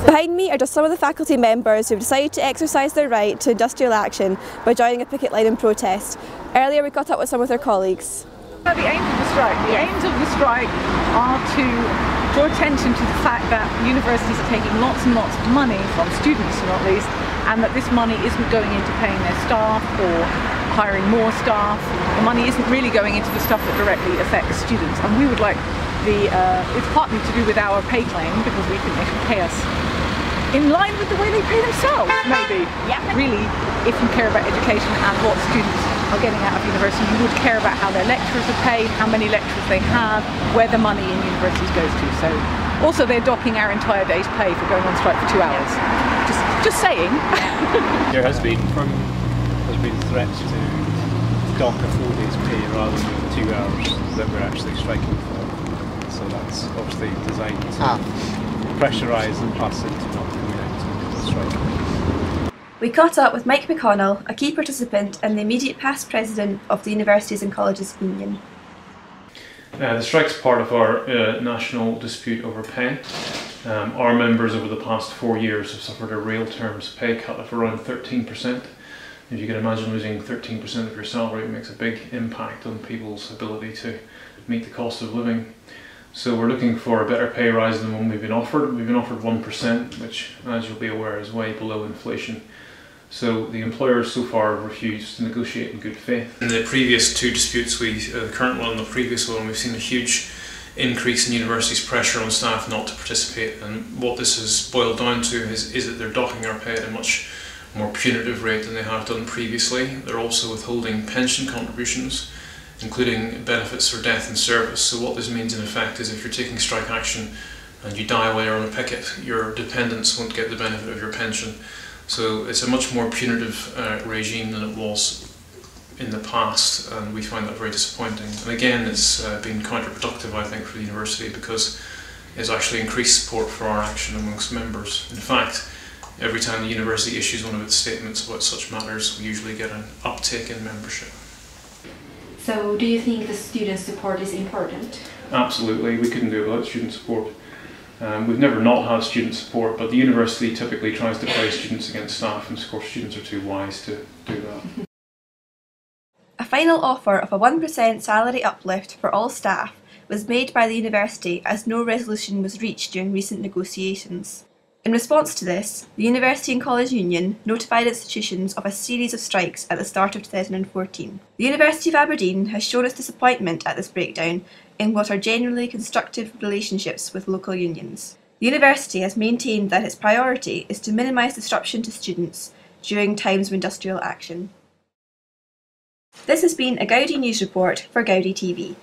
Behind me are just some of the faculty members who have decided to exercise their right to industrial action by joining a picket line in protest. Earlier we caught up with some of their colleagues. The aims of the strike. The aims of the strike are to draw attention to the fact that universities are taking lots and lots of money from students, not least, and that this money isn't going into paying their staff or hiring more staff. The money isn't really going into the stuff that directly affects students, and we would like it's partly to do with our pay claim, because we think they should pay us in line with the way they pay themselves, maybe. Yeah. Really, if you care about education and what students are getting out of university, you would care about how their lecturers are paid, how many lecturers they have, where the money in universities goes to. So, also they're docking our entire day's pay for going on strike for 2 hours. Just saying. There has been threats to dock a 4 days pay rather than 2 hours that we're actually striking for. So that's obviously designed to pressurise and pass into not coming out to strike. We caught up with Mike McConnell, a key participant and the immediate past president of the Universities and Colleges Union. The strike's part of our national dispute over pay. Our members over the past 4 years have suffered a real terms pay cut of around 13%. If you can imagine, losing 13% of your salary makes a big impact on people's ability to meet the cost of living. So we're looking for a better pay rise than the one we've been offered. We've been offered 1%, which, as you'll be aware, is way below inflation. So the employers so far have refused to negotiate in good faith. In the previous two disputes, the current one and the previous one, we've seen a huge increase in universities' pressure on staff not to participate. And what this has boiled down to is that they're docking our pay at a much more punitive rate than they have done previously. They're also withholding pension contributions, including benefits for death in service. So what this means in effect is if you're taking strike action and you die while you're on a picket, your dependents won't get the benefit of your pension. So it's a much more punitive regime than it was in the past, and we find that very disappointing. And again, it's been counterproductive, I think, for the university, because it's actually increased support for our action amongst members. In fact, every time the university issues one of its statements about such matters, we usually get an uptake in membership. So do you think the student support is important? Absolutely, we couldn't do it without student support. We've never not had student support, but the university typically tries to play students against staff, and of course students are too wise to do that. A final offer of a 1% salary uplift for all staff was made by the university as no resolution was reached during recent negotiations. In response to this, the University and College Union notified institutions of a series of strikes at the start of 2014. The University of Aberdeen has shown its disappointment at this breakdown in what are generally constructive relationships with local unions. The university has maintained that its priority is to minimise disruption to students during times of industrial action. This has been a Gaudie News Report for GaudieTV.